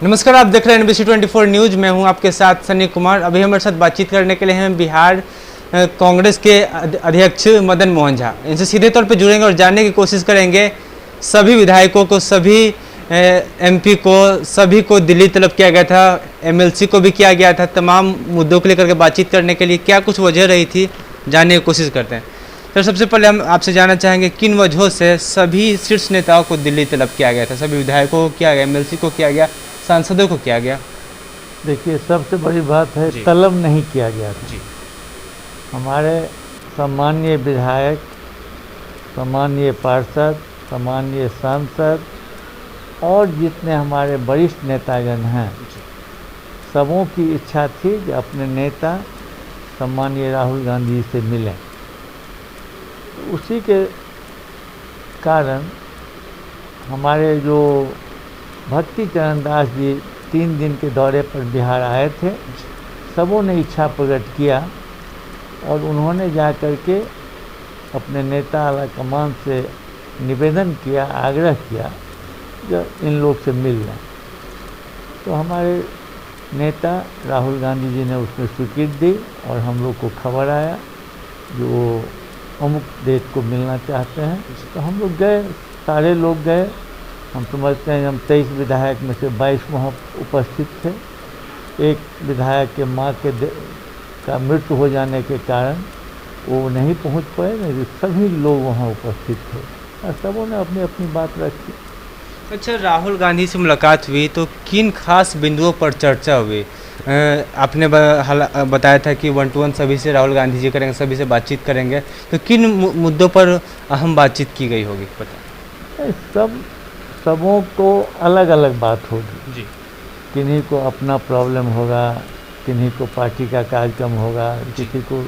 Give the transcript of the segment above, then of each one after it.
नमस्कार, आप देख रहे हैं NBC 24 न्यूज। मैं हूं आपके साथ सनी कुमार। अभी हमारे साथ बातचीत करने के लिए हैं बिहार कांग्रेस के अध्यक्ष मदन मोहन झा। इनसे सीधे तौर पर जुड़ेंगे और जानने की कोशिश करेंगे सभी विधायकों को, सभी MP को, सभी को दिल्ली तलब किया गया था, MLC को भी किया गया था। तमाम मुद्दों को लेकर के बातचीत करने के लिए क्या कुछ वजह रही थी, जानने की कोशिश करते हैं। तो सबसे पहले हम आपसे जानना चाहेंगे किन वजहों से सभी शीर्ष नेताओं को दिल्ली तलब किया गया था। सभी विधायकों को किया गया, MLC को किया गया, सांसदों को किया गया। देखिए, सबसे बड़ी बात है तलब नहीं किया गया था। हमारे सम्मानीय विधायक, सम्मानीय पार्षद, सम्मानीय सांसद और जितने हमारे वरिष्ठ नेतागण हैं, सबों की इच्छा थी कि अपने नेता सम्मानीय राहुल गांधी से मिलें। उसी के कारण हमारे जो भक्ति चरण दास जी 3 दिन के दौरे पर बिहार आए थे, सबों ने इच्छा प्रकट किया और उन्होंने जा कर के अपने नेता आला कमान से निवेदन किया, आग्रह किया जो इन लोग से मिल लें। तो हमारे नेता राहुल गांधी जी ने उसमें स्वीकृति दी और हम लोग को खबर आया जो अमुक डेट को मिलना चाहते हैं। तो हम लोग गए, सारे लोग गए। हम समझते हैं हम 23 विधायक में से 22 वहाँ उपस्थित थे। एक विधायक के माँ का मृत्यु हो जाने के कारण वो नहीं पहुँच पाए, नहीं सभी लोग वहाँ उपस्थित थे और सबों ने अपनी अपनी बात रखी। अच्छा, राहुल गांधी से मुलाकात हुई तो किन खास बिंदुओं पर चर्चा हुई? आपने बताया था कि 1 to 1 सभी से राहुल गांधी जी करेंगे, सभी से बातचीत करेंगे, तो किन मुद्दों पर अहम बातचीत की गई होगी पता? सबों को अलग अलग बात होगी जी। किन्हीं को अपना प्रॉब्लम होगा, किन्हीं को पार्टी का कार्यक्रम होगा, किसी को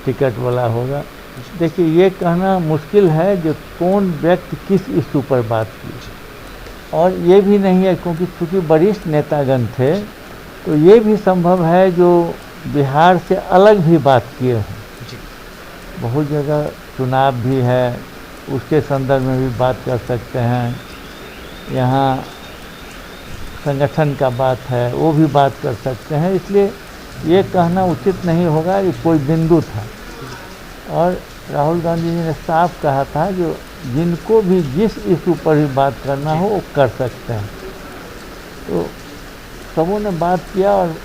टिकट वाला होगा। देखिए, ये कहना मुश्किल है जो कौन व्यक्ति किस इशू पर बात की, और ये भी नहीं है क्योंकि चूँकि वरिष्ठ नेतागण थे तो ये भी संभव है जो बिहार से अलग भी बात किए हों। बहुत जगह चुनाव भी है, उसके संदर्भ में भी बात कर सकते हैं। यहाँ संगठन का बात है, वो भी बात कर सकते हैं। इसलिए ये कहना उचित नहीं होगा कि कोई बिंदु था। और राहुल गांधी जी ने साफ कहा था जो जिनको भी जिस इशू पर भी बात करना हो वो कर सकते हैं। तो सबों ने बात किया और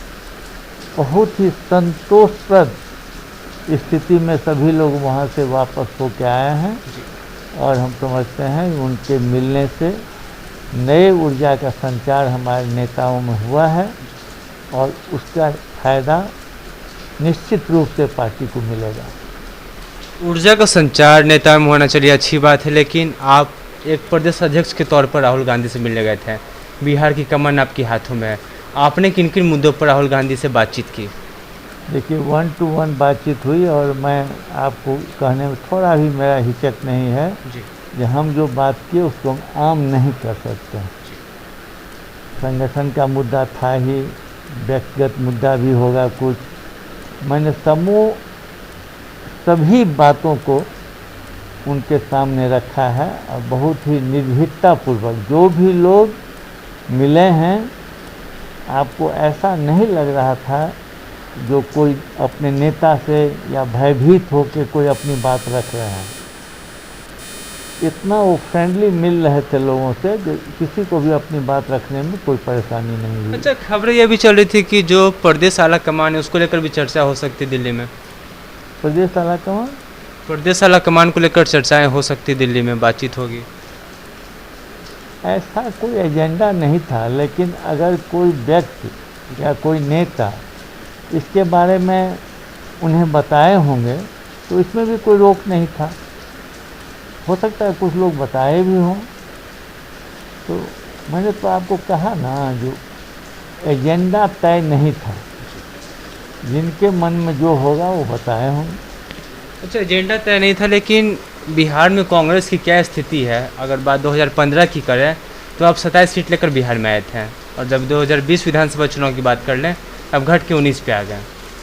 बहुत ही संतोषप्रद स्थिति में सभी लोग वहाँ से वापस होकर आए हैं और हम समझते हैं उनके मिलने से नए ऊर्जा का संचार हमारे नेताओं में हुआ है और उसका फायदा निश्चित रूप से पार्टी को मिलेगा। ऊर्जा का संचार नेता में होना चलिए अच्छी बात है, लेकिन आप एक प्रदेश अध्यक्ष के तौर पर राहुल गांधी से मिलने गए थे। बिहार की कमान आपके हाथों में है। आपने किन किन मुद्दों पर राहुल गांधी से बातचीत की? देखिए, 1 to 1 बातचीत हुई और मैं आपको कहने में थोड़ा भी मेरा हिचक नहीं है कि हम जो बात किए उसको हम आम नहीं कर सकते। संगठन का मुद्दा था ही, व्यक्तिगत मुद्दा भी होगा कुछ। मैंने सभी बातों को उनके सामने रखा है और बहुत ही निर्भीकतापूर्वक जो भी लोग मिले हैं, आपको ऐसा नहीं लग रहा था जो कोई अपने नेता से या भयभीत होकर कोई अपनी बात रख रहे हैं। इतना वो फ्रेंडली मिल रहे थे लोगों से जो किसी को भी अपनी बात रखने में कोई परेशानी नहीं हुई। अच्छा, खबरें ये भी चल रही थी कि जो प्रदेश आला कमान है उसको लेकर भी चर्चा हो सकती है दिल्ली में। प्रदेश आला कमान? प्रदेश आला कमान को लेकर चर्चाएं हो सकती दिल्ली में, बातचीत होगी। ऐसा कोई एजेंडा नहीं था, लेकिन अगर कोई व्यक्ति या कोई नेता इसके बारे में उन्हें बताए होंगे तो इसमें भी कोई रोक नहीं था। हो सकता है कुछ लोग बताए भी हों। तो मैंने तो आपको कहा ना, जो एजेंडा तय नहीं था, जिनके मन में जो होगा वो बताए होंगे। अच्छा, एजेंडा तय नहीं था, लेकिन बिहार में कांग्रेस की क्या स्थिति है? अगर बात 2015 की करें तो आप 27 सीट लेकर बिहार में आए थे और जब 2020 विधानसभा चुनाव की बात कर लें अब घट के 19 पे आ गए।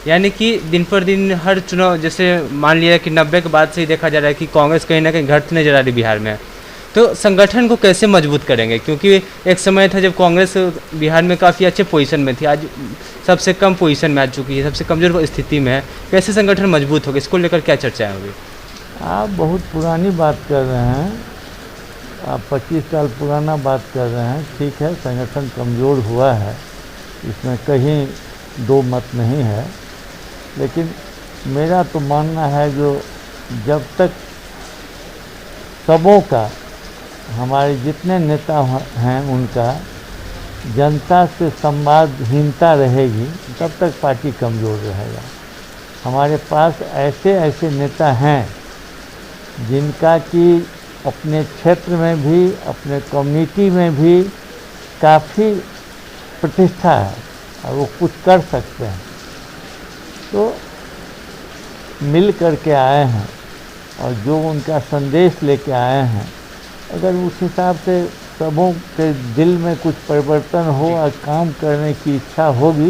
यानी कि दिन पर दिन हर चुनाव, जैसे मान लिया कि 90 के बाद से ही देखा जा रहा है कि कांग्रेस कहीं ना कहीं घटने जा रही बिहार में। तो संगठन को कैसे मजबूत करेंगे, क्योंकि एक समय था जब कांग्रेस बिहार में काफ़ी अच्छे पोजीशन में थी, आज सबसे कम पोजीशन में आ चुकी है, सबसे कमज़ोर स्थिति में है। कैसे संगठन मजबूत होगा, इसको लेकर क्या चर्चाएं होगी? आप बहुत पुरानी बात कर रहे हैं, आप 25 साल पुराना बात कर रहे हैं। ठीक है, संगठन कमज़ोर हुआ है, इसमें कहीं दो मत नहीं है, लेकिन मेरा तो मानना है जो जब तक सबों का, हमारे जितने नेता हैं उनका जनता से संवादहीनता रहेगी, तब तक पार्टी कमज़ोर रहेगा। हमारे पास ऐसे ऐसे नेता हैं जिनका कि अपने क्षेत्र में भी, अपने कम्युनिटी में भी काफ़ी प्रतिष्ठा है और वो कुछ कर सकते हैं, तो मिल करके आए हैं और जो उनका संदेश लेके आए हैं, अगर उस हिसाब से सबों के दिल में कुछ परिवर्तन हो और काम करने की इच्छा होगी,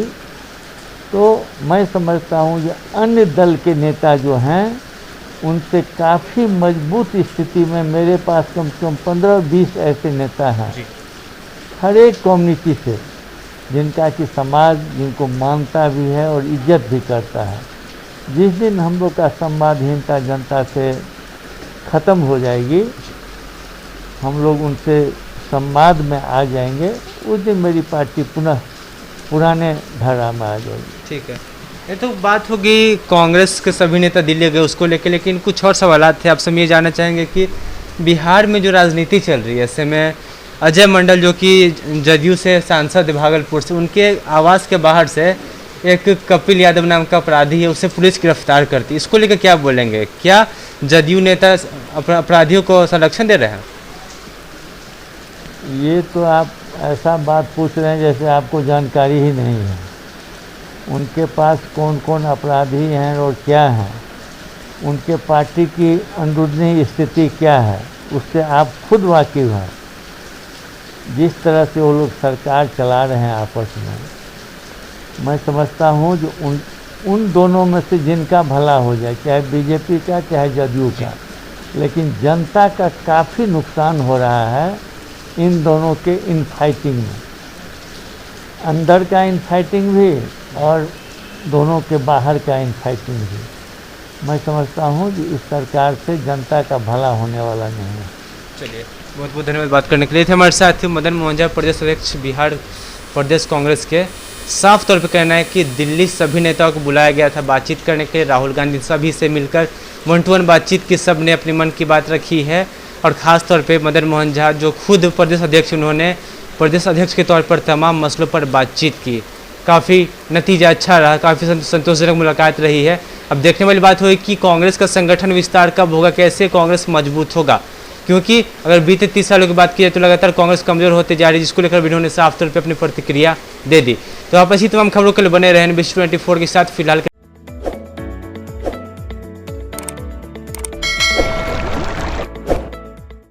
तो मैं समझता हूँ कि अन्य दल के नेता जो हैं उनसे काफ़ी मजबूत स्थिति में, मेरे पास कम से कम 15-20 ऐसे नेता हैं हर एक कम्युनिटी से, जिनका कि समाज जिनको मानता भी है और इज्जत भी करता है। जिस दिन हम लोग का संवादहीनता जनता से ख़त्म हो जाएगी, हम लोग उनसे संवाद में आ जाएंगे, उस दिन मेरी पार्टी पुनः पुराने धारा में आ जाएगी। ठीक है, ये तो बात होगी कांग्रेस के सभी नेता दिल्ली गए उसको लेकर, लेकिन कुछ और सवालात थे। आपसे हम ये जानना चाहेंगे कि बिहार में जो राजनीति चल रही है, ऐसे में अजय मंडल जो कि जदयू से सांसद भागलपुर से, उनके आवास के बाहर से एक कपिल यादव नाम का अपराधी है, उसे पुलिस गिरफ्तार करती, इसको लेकर क्या बोलेंगे? क्या जदयू नेता अपराधियों को संरक्षण दे रहे हैं? ये तो आप ऐसा बात पूछ रहे हैं जैसे आपको जानकारी ही नहीं है। उनके पास कौन कौन अपराधी हैं और क्या हैं, उनके पार्टी की अंदरूनी स्थिति क्या है, उससे आप खुद वाकिफ हैं। जिस तरह से वो लोग सरकार चला रहे हैं आपस में, मैं समझता हूँ जो उन दोनों में से जिनका भला हो जाए, चाहे बीजेपी का चाहे जदयू का, लेकिन जनता का काफ़ी नुकसान हो रहा है इन दोनों के इनफाइटिंग में, अंदर का इनफाइटिंग भी और दोनों के बाहर का इनफाइटिंग भी। मैं समझता हूँ कि इस सरकार से जनता का भला होने वाला नहीं है। चलिए, बहुत बहुत धन्यवाद बात करने के लिए। थे हमारे साथ मदन मोहन झा, प्रदेश अध्यक्ष बिहार प्रदेश कांग्रेस के। साफ तौर पर कहना है कि दिल्ली सभी नेताओं को बुलाया गया था बातचीत करने के लिए, राहुल गांधी सभी से मिलकर 1-to-1 बातचीत की, सब ने अपने मन की बात रखी है। और ख़ास तौर पे मदन मोहन झा जो खुद प्रदेश अध्यक्ष, उन्होंने प्रदेश अध्यक्ष के तौर पर तमाम मसलों पर बातचीत की, काफ़ी नतीजा अच्छा रहा, काफ़ी संतोषजनक मुलाकात रही है। अब देखने वाली बात होगी कि कांग्रेस का संगठन विस्तार कब होगा, कैसे कांग्रेस मजबूत होगा, क्योंकि अगर बीते 30 सालों की बात की जाए तो लगातार कांग्रेस कमज़ोर होते जा रही है, जिसको लेकर इन्होंने साफ तौर पर अपनी प्रतिक्रिया दे दी। तो आप ऐसी तमाम खबरों के लिए बने रहें NBC 24 के साथ। फिलहाल